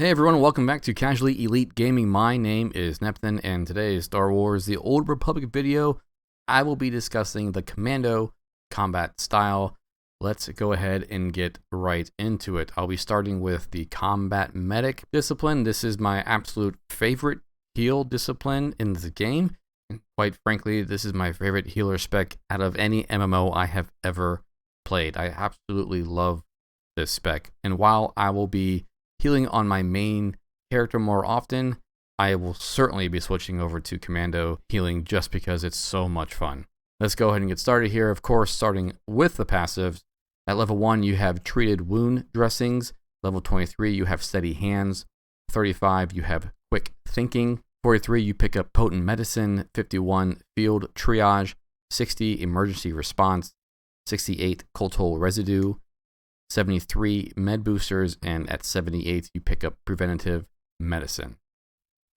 Hey everyone, welcome back to Casually Elite Gaming. My name is Nepthen, and today is Star Wars The Old Republic video. I will be discussing the Commando combat style. Let's go ahead and get right into it. I'll be starting with the Combat Medic discipline. This is my absolute favorite heal discipline in the game. And quite frankly, this is my favorite healer spec out of any MMO I have ever played. I absolutely love this spec. And while I will be healing on my main character more often, I will certainly be switching over to Commando healing just because it's so much fun. Let's go ahead and get started here. Of course, starting with the passives. At level 1, you have treated wound dressings. Level 23, you have steady hands. 35, you have quick thinking. 43, you pick up potent medicine. 51, field triage. 60, emergency response. 68, cult hole residue. 73 med boosters, and at 78 you pick up preventative medicine.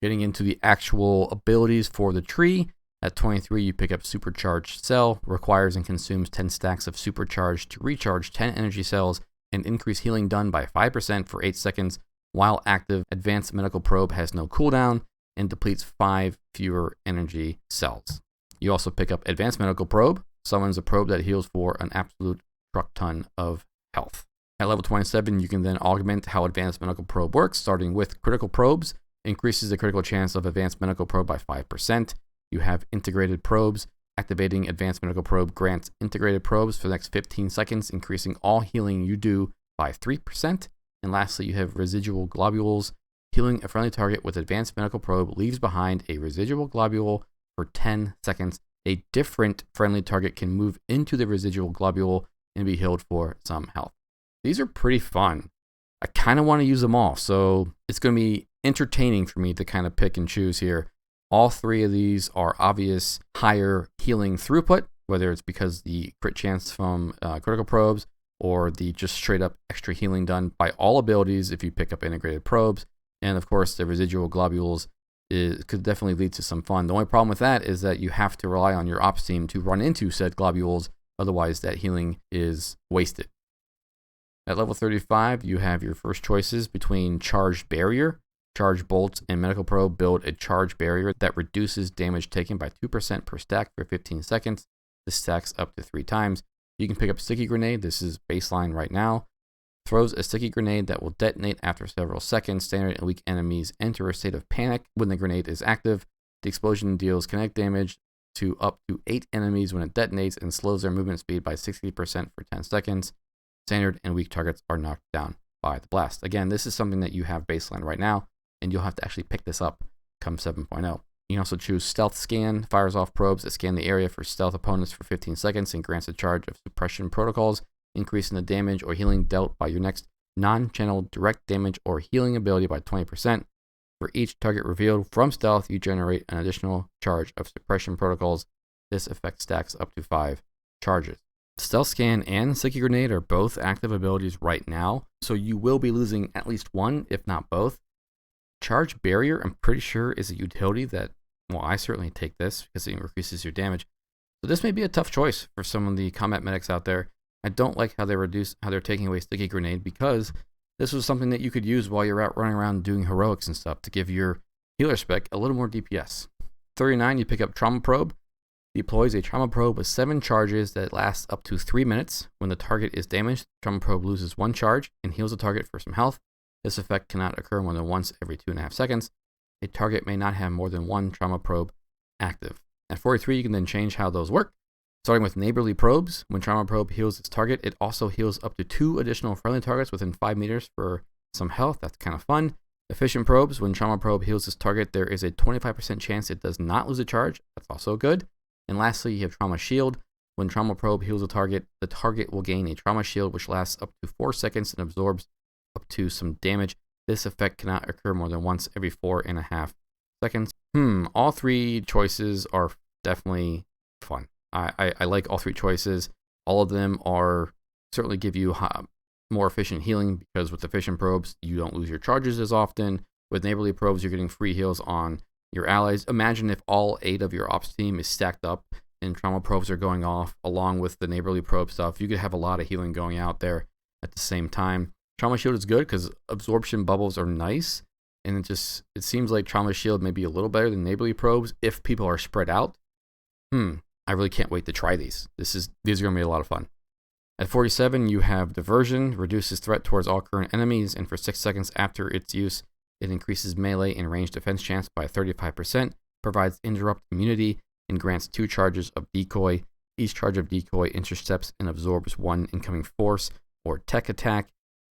Getting into the actual abilities for the tree, at 23 you pick up supercharged cell, requires and consumes 10 stacks of supercharge to recharge 10 energy cells and increase healing done by 5% for 8 seconds while active. Advanced medical probe has no cooldown and depletes 5 fewer energy cells. You also pick up advanced medical probe, summons a probe that heals for an absolute truck ton of health. At level 27, you can then augment how advanced medical probe works, starting with critical probes, increases the critical chance of advanced medical probe by 5%. You have integrated probes. Activating advanced medical probe grants integrated probes for the next 15 seconds, increasing all healing you do by 3%. And lastly, you have residual globules. Healing a friendly target with advanced medical probe leaves behind a residual globule for 10 seconds. A different friendly target can move into the residual globule and be healed for some health. These are pretty fun. I kind of want to use them all, so it's going to be entertaining for me to kind of pick and choose here. All three of these are obvious higher healing throughput, whether it's because the crit chance from critical probes or the just straight up extra healing done by all abilities if you pick up integrated probes. And of course, the residual globules could definitely lead to some fun. The only problem with that is that you have to rely on your ops team to run into said globules, otherwise that healing is wasted. At level 35, you have your first choices between Charged Barrier. Charge Bolts and Medical Probe build a charge barrier that reduces damage taken by 2% per stack for 15 seconds. This stacks up to 3 times. You can pick up Sticky Grenade. This is baseline right now. Throws a sticky grenade that will detonate after several seconds. Standard and weak enemies enter a state of panic when the grenade is active. The explosion deals kinetic damage to up to 8 enemies when it detonates and slows their movement speed by 60% for 10 seconds. Standard and weak targets are knocked down by the blast. Again, this is something that you have baseline right now, and you'll have to actually pick this up come 7.0. You can also choose Stealth Scan, fires off probes that scan the area for stealth opponents for 15 seconds and grants a charge of suppression protocols, increasing the damage or healing dealt by your next non-channeled direct damage or healing ability by 20%. For each target revealed from stealth, you generate an additional charge of suppression protocols. This effect stacks up to 5 charges. Stealth Scan and Sticky Grenade are both active abilities right now, so you will be losing at least one, if not both. Charge Barrier, I'm pretty sure, is a utility that, well, I certainly take this because it increases your damage. So this may be a tough choice for some of the combat medics out there. I don't like how they're taking away Sticky Grenade, because this was something that you could use while you're out running around doing heroics and stuff to give your healer spec a little more DPS. 39, you pick up Trauma Probe. Deploys a Trauma Probe with 7 charges that lasts up to 3 minutes. When the target is damaged, Trauma Probe loses 1 charge and heals the target for some health. This effect cannot occur more than once every 2.5 seconds. A target may not have more than 1 Trauma Probe active. At 43, you can then change how those work. Starting with Neighborly Probes, when Trauma Probe heals its target, it also heals up to 2 additional friendly targets within 5 meters for some health. That's kind of fun. Efficient Probes, when Trauma Probe heals its target, there is a 25% chance it does not lose a charge. That's also good. And lastly, you have Trauma Shield. When Trauma Probe heals a target, the target will gain a Trauma Shield which lasts up to 4 seconds and absorbs up to some damage. This effect cannot occur more than once every 4.5 seconds. All 3 choices are definitely fun. I like all 3 choices. All of them are certainly give you more efficient healing, because with efficient probes, you don't lose your charges as often. With neighborly probes, you're getting free heals on your allies. Imagine if all 8 of your ops team is stacked up and trauma probes are going off along with the neighborly probe stuff. You could have a lot of healing going out there at the same time. Trauma Shield is good because absorption bubbles are nice, and it seems like Trauma Shield may be a little better than Neighborly Probes if people are spread out. I really can't wait to try these. These are going to be a lot of fun. At 47, you have Diversion, reduces threat towards all current enemies, and for 6 seconds after its use, it increases melee and range defense chance by 35%, provides interrupt immunity, and grants 2 charges of Decoy. Each charge of Decoy intercepts and absorbs 1 incoming force or tech attack.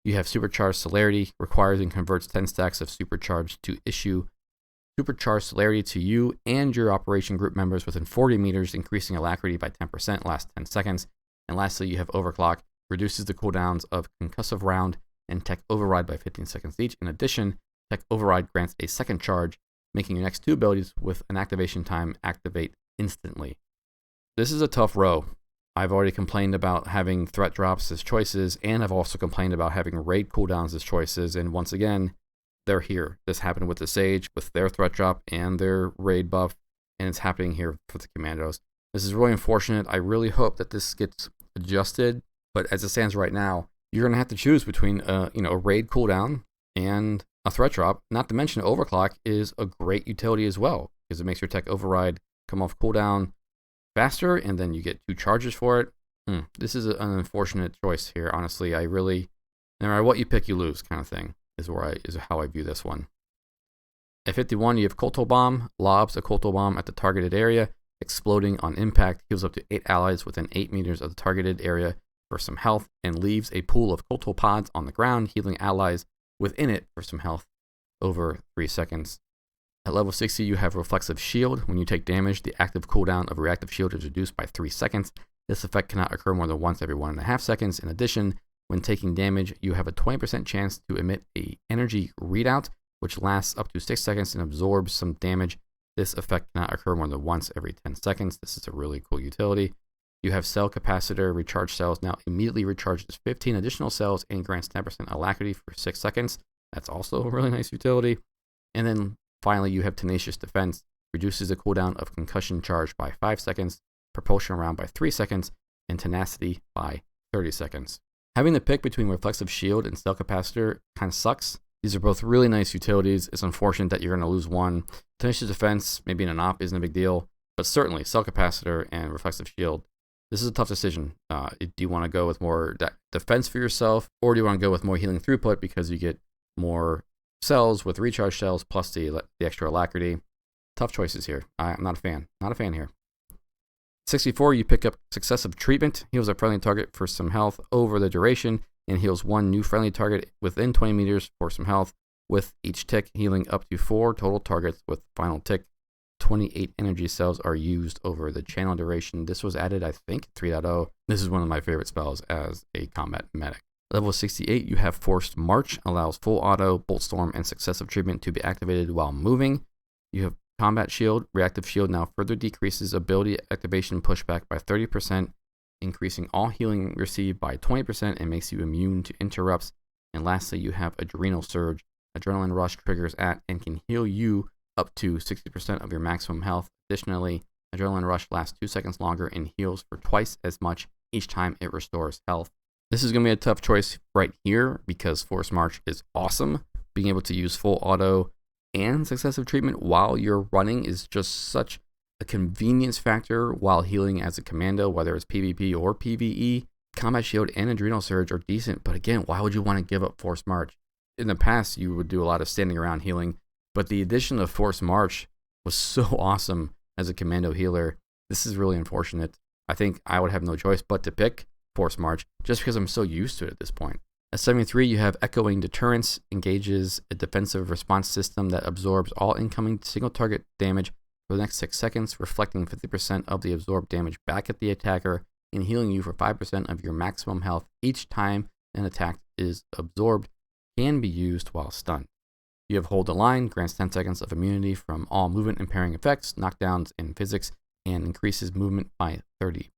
You have Supercharged Celerity, requires and converts 10 stacks of Supercharged to issue Supercharged Celerity to you and your operation group members within 40 meters, increasing alacrity by 10%, lasts 10 seconds. And lastly, you have Overclock, reduces the cooldowns of Concussive Round and Tech Override by 15 seconds each. In addition, Tech Override grants a second charge, making your next 2 abilities with an activation time activate instantly. This is a tough row. I've already complained about having threat drops as choices, and I've also complained about having raid cooldowns as choices, and once again, they're here. This happened with the Sage, with their threat drop and their raid buff, and it's happening here for the Commandos. This is really unfortunate. I really hope that this gets adjusted, but as it stands right now, you're going to have to choose between a raid cooldown and a threat drop. Not to mention Overclock is a great utility as well, because it makes your Tech Override come off cooldown faster, and then you get 2 charges for it. This is an unfortunate choice here, honestly. No matter what you pick, you lose kind of thing, is how I view this one. At 51, you have Colto Bomb, lobs a Colto Bomb at the targeted area, exploding on impact, heals up to 8 allies within 8 meters of the targeted area for some health, and leaves a pool of Colto Pods on the ground, healing allies within it for some health over 3 seconds. At level 60, you have Reflexive Shield. When you take damage, the active cooldown of Reactive Shield is reduced by 3 seconds. This effect cannot occur more than once every 1.5 seconds. In addition, when taking damage, you have a 20% chance to emit an energy readout, which lasts up to 6 seconds and absorbs some damage. This effect cannot occur more than once every 10 seconds. This is a really cool utility. You have Cell Capacitor. Recharge cells now immediately recharges 15 additional cells and grants 10% alacrity for 6 seconds. That's also a really nice utility. And then finally, you have Tenacious Defense. Reduces the cooldown of Concussion Charge by 5 seconds, Propulsion Round by 3 seconds, and Tenacity by 30 seconds. Having to pick between Reflexive Shield and Cell Capacitor kind of sucks. These are both really nice utilities. It's unfortunate that you're going to lose one. Tenacious Defense, maybe in an op, isn't a big deal, but certainly Cell Capacitor and Reflexive Shield. This is a tough decision. Do you want to go with more defense for yourself, or do you want to go with more healing throughput because you get more cells with recharge cells plus the extra alacrity? Tough choices here. I'm not a fan. Not a fan here. 64, you pick up Successive Treatment. Heals a friendly target for some health over the duration, and heals 1 new friendly target within 20 meters for some health, with each tick healing up to 4 total targets with final tick. 28 energy cells are used over the channel duration. This was added, I think, 3.0. This is one of my favorite spells as a combat medic. Level 68, you have Forced March, allows full auto, Bolt Storm, and Successive Treatment to be activated while moving. You have Combat Shield. Reactive Shield now further decreases ability activation pushback by 30%, increasing all healing received by 20% and makes you immune to interrupts. And lastly, you have Adrenal Surge. Adrenaline Rush triggers at and can heal you up to 60% of your maximum health. Additionally, Adrenaline Rush lasts 2 seconds longer and heals for twice as much each time it restores health. This is going to be a tough choice right here because Force March is awesome. Being able to use full auto and Successive Treatment while you're running is just such a convenience factor while healing as a commando, whether it's PvP or PvE. Combat Shield and Adrenal Surge are decent, but again, why would you want to give up Force March? In the past, you would do a lot of standing around healing, but the addition of Force March was so awesome as a commando healer. This is really unfortunate. I think I would have no choice but to pick Force March just because I'm so used to it at this point. At 73, you have Echoing Deterrence, engages a defensive response system that absorbs all incoming single target damage for the next 6 seconds, reflecting 50% of the absorbed damage back at the attacker and healing you for 5% of your maximum health each time an attack is absorbed. Can be used while stunned. You have Hold the Line, grants 10 seconds of immunity from all movement impairing effects, knockdowns, and physics, and increases movement by 30%.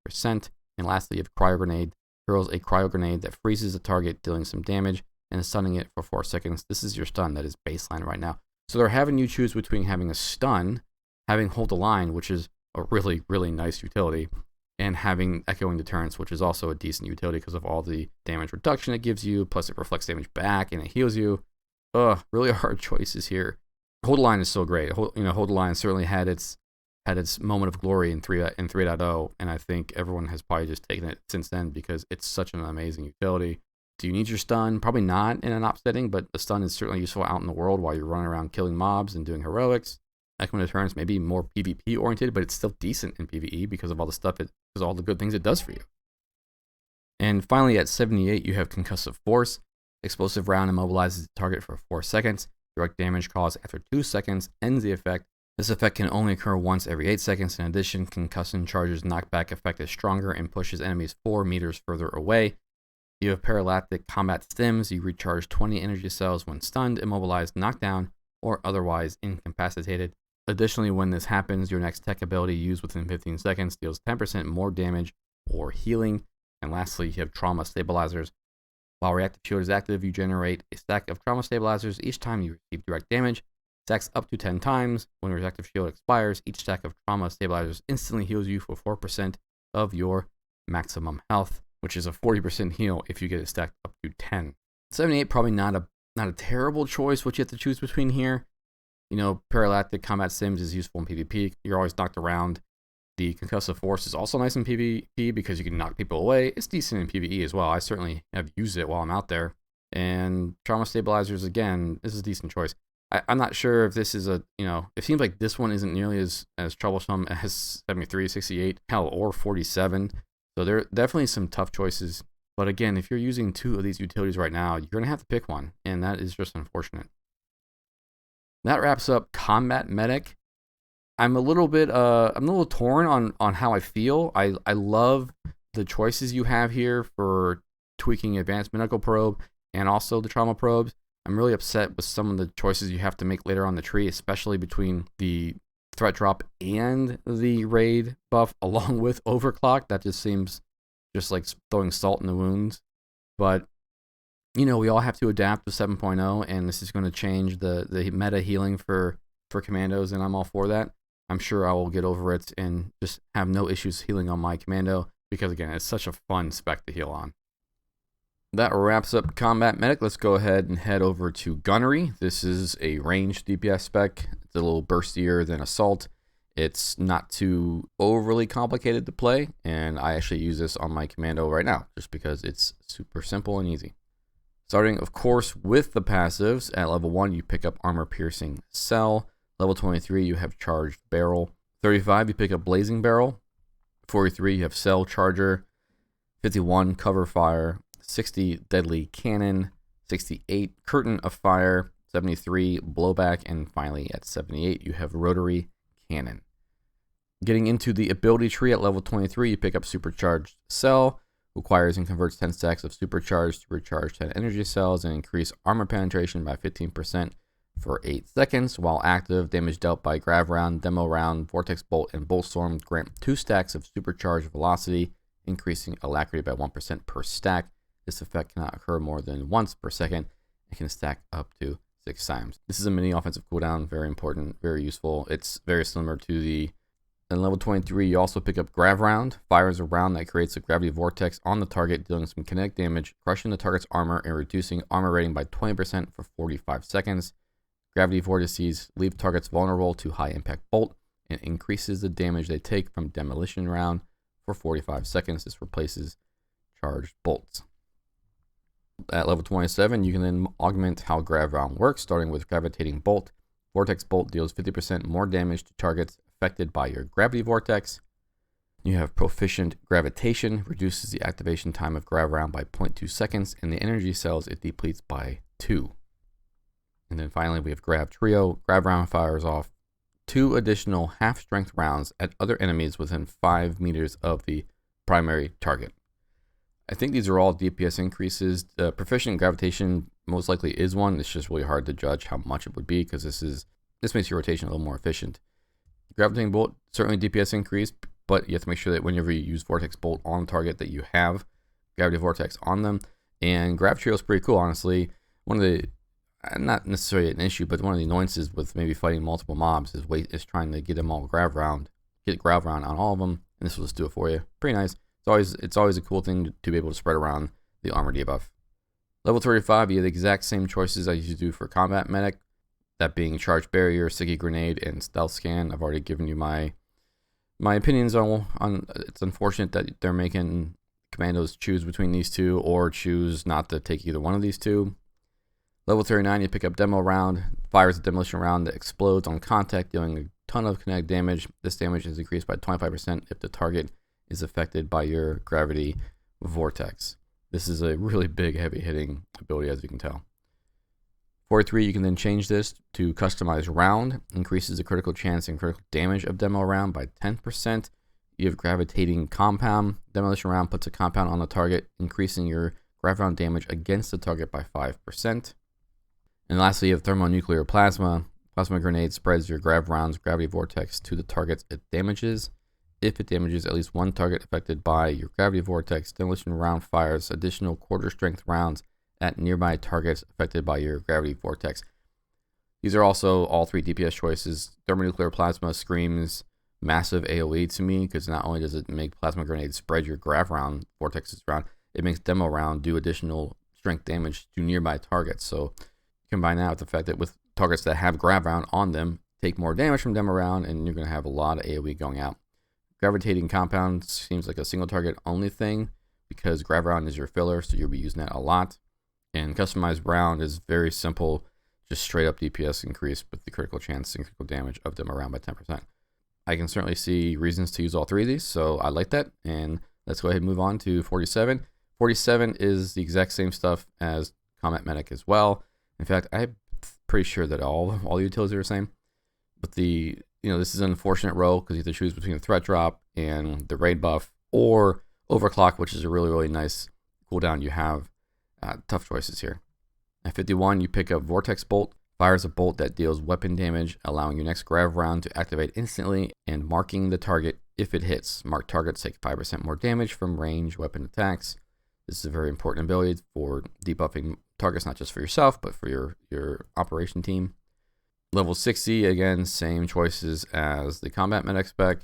And lastly, you have Cryo Grenade, hurls a cryo grenade that freezes the target, dealing some damage and stunning it for 4 seconds. This is your stun that is baseline right now. So they're having you choose between having a stun, having Hold the Line, which is a really, really nice utility, and having echoing deterrence, which is also a decent utility because of all the damage reduction it gives you, plus it reflects damage back and it heals you. Really hard choices here. Hold the Line is so great. Hold the Line certainly had its moment of glory in 3.0, and I think everyone has probably just taken it since then because it's such an amazing utility. Do you need your stun? Probably not in an op setting, but the stun is certainly useful out in the world while you're running around killing mobs and doing heroics. Echoing deterrence may be more PvP oriented, but it's still decent in PvE because of all the stuff because all the good things it does for you. And finally, at 78, you have Concussive Force. Explosive round immobilizes the target for 4 seconds. Direct damage caused after 2 seconds ends the effect. This effect can only occur once every 8 seconds. In addition, concussion charges knockback effect is stronger and pushes enemies 4 meters further away. You have Paralactic Combat Stims. You recharge 20 energy cells when stunned, immobilized, knocked down, or otherwise incapacitated. Additionally, when this happens, your next tech ability used within 15 seconds deals 10% more damage or healing. And lastly, you have Trauma Stabilizers. While Reactive Shield is active, you generate a stack of Trauma Stabilizers each time you receive direct damage. Stacks up to 10 times. When Reactive Shield expires, each stack of Trauma Stabilizers instantly heals you for 4% of your maximum health, which is a 40% heal if you get it stacked up to 10. 78, probably not a terrible choice what you have to choose between here. Paralactic Combat Sims is useful in PvP. You're always knocked around. The Concussive Force is also nice in PvP because you can knock people away. It's decent in PvE as well. I certainly have used it while I'm out there. And Trauma Stabilizers, again, this is a decent choice. I'm not sure if this is it seems like this one isn't nearly as troublesome as 73, 68, hell, or 47. So there are definitely some tough choices. But again, if you're using 2 of these utilities right now, you're going to have to pick one. And that is just unfortunate. That wraps up Combat Medic. I'm a little torn on how I feel. I love the choices you have here for tweaking Advanced Medical Probe and also the Trauma Probes. I'm really upset with some of the choices you have to make later on the tree, especially between the threat drop and the raid buff along with Overclock. That just seems just like throwing salt in the wounds. But we all have to adapt to 7.0, and this is going to change the meta healing for commandos, and I'm all for that. I'm sure I will get over it and just have no issues healing on my commando because, again, it's such a fun spec to heal on. That wraps up Combat Medic. Let's go ahead and head over to Gunnery. This is a ranged DPS spec. It's a little burstier than Assault. It's not too overly complicated to play, and I actually use this on my commando right now just because it's super simple and easy. Starting, of course, with the passives. At level 1, you pick up Armor Piercing Cell. Level 23, you have Charged Barrel. 35, you pick up Blazing Barrel. 43, you have Cell Charger. 51, Cover Fire. 60, Deadly Cannon. 68, Curtain of Fire. 73, Blowback. And finally, at 78, you have Rotary Cannon. Getting into the ability tree at level 23, you pick up Supercharged Cell. Requires and converts 10 stacks of Supercharge to recharge 10 energy cells and increase armor penetration by 15% for 8 seconds. While active, damage dealt by Grav Round, Demo Round, Vortex Bolt, and Bolt Storm grant 2 stacks of Supercharged Velocity, increasing Alacrity by 1% per stack. This effect cannot occur more than once per second and can stack up to 6 times. This is a mini offensive cooldown, very important, very useful. It's very similar to the in level 23, you also pick up Grav Round. Fires a round that creates a gravity vortex on the target, dealing some kinetic damage, crushing the target's armor, and reducing armor rating by 20% for 45 seconds. Gravity vortices leave targets vulnerable to high impact bolt and increases the damage they take from demolition round for 45 seconds. This replaces charged bolts. At level 27, you can then augment how Grav Round works, starting with Gravitating Bolt. Vortex Bolt deals 50% more damage to targets affected by your gravity vortex. You have Proficient Gravitation, reduces the activation time of Grav Round by 0.2 seconds, and the energy cells it depletes by 2. And then finally, we have Grav Trio. Grav Round fires off 2 additional half-strength rounds at other enemies within 5 meters of the primary target. I think these are all DPS increases. The Proficient Gravitation most likely is one. It's just really hard to judge how much it would be because this makes your rotation a little more efficient. Gravitating Bolt, certainly DPS increase, but you have to make sure that whenever you use Vortex Bolt on target that you have Gravity Vortex on them. And Grav Trio is pretty cool, honestly. One of the, not necessarily an issue, but one of the annoyances with maybe fighting multiple mobs is trying to get them all get Grav Round on all of them. and this will just do it for you. Pretty nice. It's always a cool thing to be able to spread around the armor debuff. Level 35, you have the exact same choices as you do for Combat Medic, that being Charge Barrier, Sticky Grenade, and Stealth Scan. I've already given you my opinions on. It's unfortunate that they're making commandos choose between these two or choose not to take either one of these two. Level 39, you pick up Demo Round, fires a demolition round that explodes on contact, dealing a ton of kinetic damage. This damage is increased by 25% if the target is affected by your gravity vortex. This is a really big, heavy hitting ability, as you can tell. 43, you can then change this to Customize Round, increases the critical chance and critical damage of Demo Round by 10%. You have Gravitating Compound. Demolition Round puts a compound on the target, increasing your grav round damage against the target by 5%. And lastly, you have Thermonuclear Plasma. Plasma Grenade spreads your grav round's gravity vortex to the targets it damages. If it damages at least one target affected by your gravity vortex, Demolition Round fires additional quarter strength rounds at nearby targets affected by your gravity vortex. These are also all 3 DPS choices. Thermonuclear Plasma screams massive AoE to me, because not only does it make Plasma Grenade spread your grav round vortexes around, it makes Demo Round do additional strength damage to nearby targets. So combine that with the fact that with targets that have grav round on them, take more damage from Demo Round, and you're going to have a lot of AoE going out. Gravitating Compound seems like a single target only thing, because grav round is your filler, so you'll be using that a lot. And Customized Round is very simple, just straight up DPS increase with the critical chance and critical damage of Demo Round by 10%. I can certainly see reasons to use all 3 of these, so I like that. And let's go ahead and move on to 47. 47 is the exact same stuff as Combat Medic as well. In fact, I'm pretty sure that all the utilities are the same. But this is an unfortunate row, because you have to choose between the threat drop and the raid buff, or overclock, which is a really, really nice cooldown you have. Tough choices here. At 51, you pick up Vortex Bolt, fires a bolt that deals weapon damage, allowing your next grav round to activate instantly and marking the target if it hits. Marked targets take 5% more damage from range weapon attacks. This is a very important ability for debuffing targets, not just for yourself, but for your operation team. Level 60, again, same choices as the Combat Medic spec.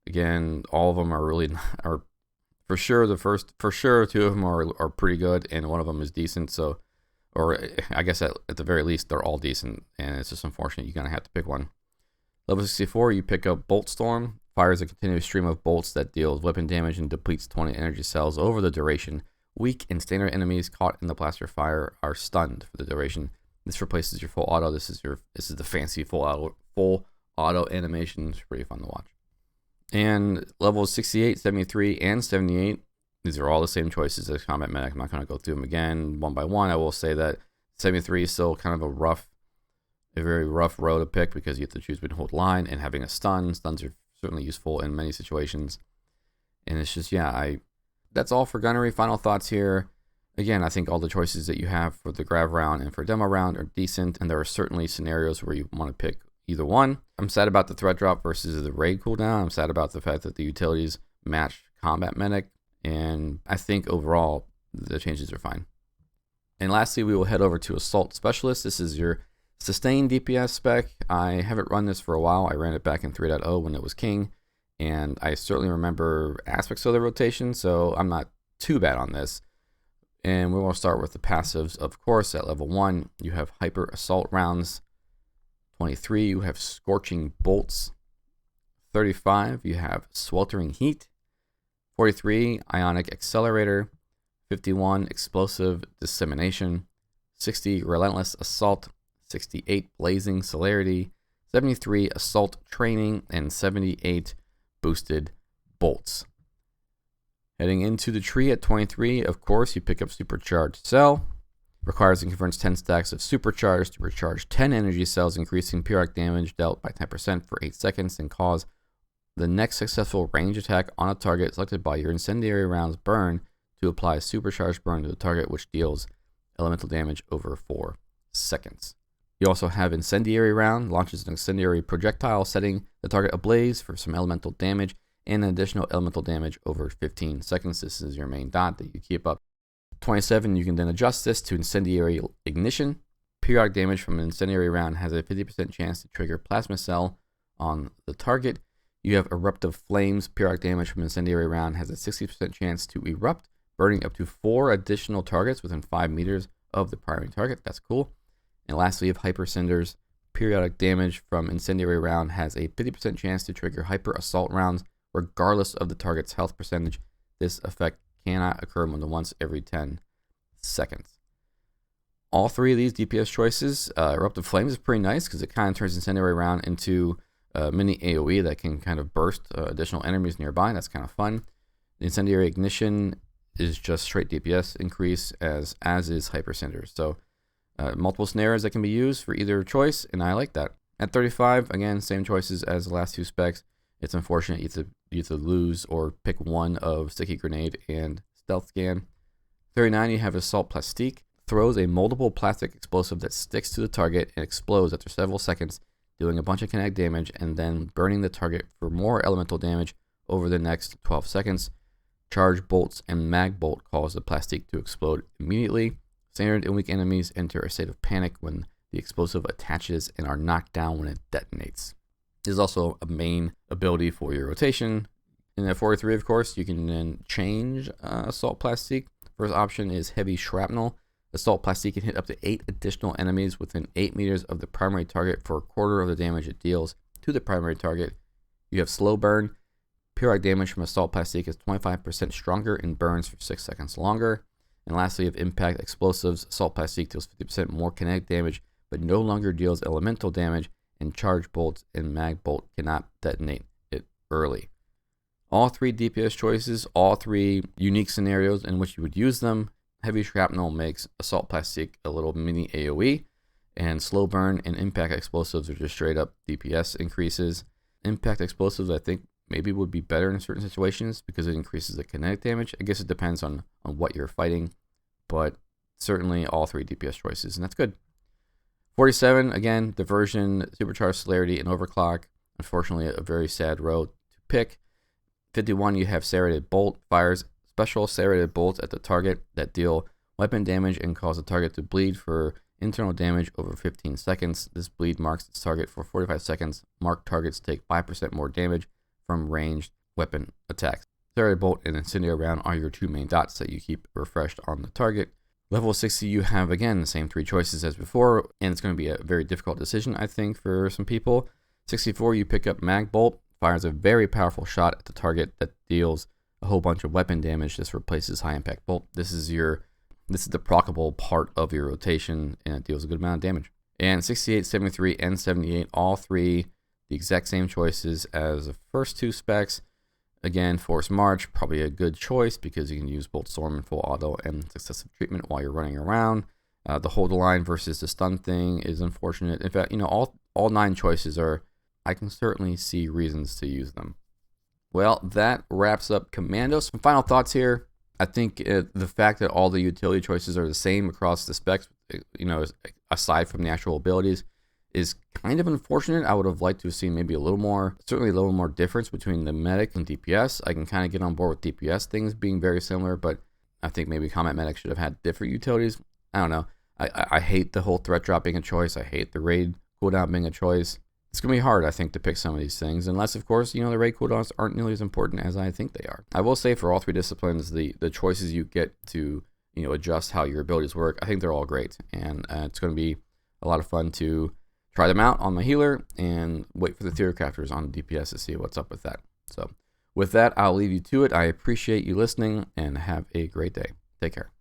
Again, all of them are for sure 2 of them are pretty good, and one of them is decent. So, or I guess at the very least, they're all decent, and it's just unfortunate you're going to have to pick one. Level 64, you pick up Bolt Storm, fires a continuous stream of bolts that deals weapon damage and depletes 20 energy cells over the duration. Weak and standard enemies caught in the blaster fire are stunned for the duration. This replaces your full auto. This is the fancy full auto animation. It's pretty fun to watch. And levels 68, 73, and 78, these are all the same choices as Combat Medic. I'm not going to go through them again one by one. I will say that 73 is still kind of a very rough row to pick, because you have to choose between hold line and having a stun. Stuns are certainly useful in many situations. And it's just, that's all for gunnery. Final thoughts here. Again, I think all the choices that you have for the grav round and for demo round are decent, and there are certainly scenarios where you want to pick either one. I'm sad about the threat drop versus the raid cooldown. I'm sad about the fact that the utilities match Combat Medic, and I think overall the changes are fine. And lastly, we will head over to Assault Specialist. This is your sustained DPS spec. I haven't run this for a while. I ran it back in 3.0 when it was king, and I certainly remember aspects of the rotation, so I'm not too bad on this. And we will start with the passives, of course. At level 1, you have Hyper Assault Rounds. 23, you have Scorching Bolts. 35, you have Sweltering Heat. 43, Ionic Accelerator. 51, Explosive Dissemination. 60, Relentless Assault. 68, Blazing Celerity. 73, Assault Training. And 78, Boosted Bolts. Heading into the tree at 23, of course, you pick up Supercharged Cell. Requires and converts 10 stacks of Supercharged to recharge 10 energy cells, increasing periodic damage dealt by 10% for 8 seconds, and cause the next successful range attack on a target selected by your incendiary rounds burn to apply Supercharged Burn to the target, which deals elemental damage over 4 seconds. You also have Incendiary Round, launches an incendiary projectile, setting the target ablaze for some elemental damage, and an additional elemental damage over 15 seconds. This is your main dot that you keep up. 27, you can then adjust this to Incendiary Ignition. Periodic damage from an incendiary round has a 50% chance to trigger Plasma Cell on the target. You have Eruptive Flames. Periodic damage from incendiary round has a 60% chance to erupt, burning up to 4 additional targets within 5 meters of the primary target. That's cool. And lastly, you have Hyper Cinders. Periodic damage from incendiary round has a 50% chance to trigger Hyper Assault rounds, regardless of the target's health percentage. This effect cannot occur more than once every 10 seconds. All 3 of these DPS choices, Eruptive Flames is pretty nice because it kind of turns incendiary round into a mini AoE that can kind of burst additional enemies nearby. That's kind of fun. The Incendiary Ignition is just straight DPS increase, as is Hyper Cinders. So multiple snares that can be used for either choice, and I like that. At 35, again, same choices as the last 2 specs. It's unfortunate you have to lose or pick one of Sticky Grenade and Stealth Scan. 39, you have Assault Plastique. Throws a multiple plastic explosive that sticks to the target and explodes after several seconds, doing a bunch of kinetic damage and then burning the target for more elemental damage over the next 12 seconds. Charge bolts and mag bolt cause the plastique to explode immediately. Standard and weak enemies enter a state of panic when the explosive attaches and are knocked down when it detonates. This is also a main ability for your rotation. In at 43, of course, you can then change Assault Plastique. First option is Heavy Shrapnel. Assault Plastique can hit up to 8 additional enemies within 8 meters of the primary target for a quarter of the damage it deals to the primary target. You have Slow Burn. Periodic damage from Assault Plastique is 25% stronger and burns for 6 seconds longer. And lastly, you have Impact Explosives. Assault Plastique deals 50% more kinetic damage, but no longer deals elemental damage, and Charge Bolts and Mag Bolt cannot detonate it early. All 3 DPS choices, all 3 unique scenarios in which you would use them. Heavy Shrapnel makes Assault Plastique a little mini AoE, and Slow Burn and Impact Explosives are just straight up DPS increases. Impact Explosives, I think, maybe would be better in certain situations because it increases the kinetic damage. I guess it depends on what you're fighting, but certainly all 3 DPS choices, and that's good. 47, again, Diversion, Supercharged Celerity, and Overclock. Unfortunately, a very sad row to pick. 51, you have Serrated Bolt. Fires special serrated bolts at the target that deal weapon damage and cause the target to bleed for internal damage over 15 seconds. This bleed marks its target for 45 seconds. Marked targets take 5% more damage from ranged weapon attacks. Serrated bolt and incendiary round are your 2 main dots that you keep refreshed on the target. Level 60, you have, again, the same 3 choices as before, and it's going to be a very difficult decision, I think, for some people. 64, you pick up Mag Bolt. Fires a very powerful shot at the target that deals a whole bunch of weapon damage. This replaces High Impact Bolt. This is the proccable part of your rotation, and it deals a good amount of damage. And 68, 73, and 78, all 3 the exact same choices as the first 2 specs. Again, Force March, probably a good choice because you can use Bolt Storm and full auto and successive treatment while you're running around. The Hold the Line versus the stun thing is unfortunate. In fact, all 9 choices are, I can certainly see reasons to use them. Well, that wraps up Commando. Some final thoughts here. I think the fact that all the utility choices are the same across the specs, aside from the actual abilities, is kind of unfortunate. I would have liked to have seen maybe certainly a little more difference between the medic and DPS. I can kind of get on board with DPS things being very similar, but I think maybe combat medic should have had different utilities. I don't know. I hate the whole threat drop being a choice. I hate the raid cooldown being a choice. It's going to be hard, I think, to pick some of these things, unless, of course, the raid cooldowns aren't nearly as important as I think they are. I will say for all 3 disciplines, the choices you get to, adjust how your abilities work, I think they're all great, and it's going to be a lot of fun to try them out on my healer and wait for the theory crafters on DPS to see what's up with that. So with that, I'll leave you to it. I appreciate you listening, and have a great day. Take care.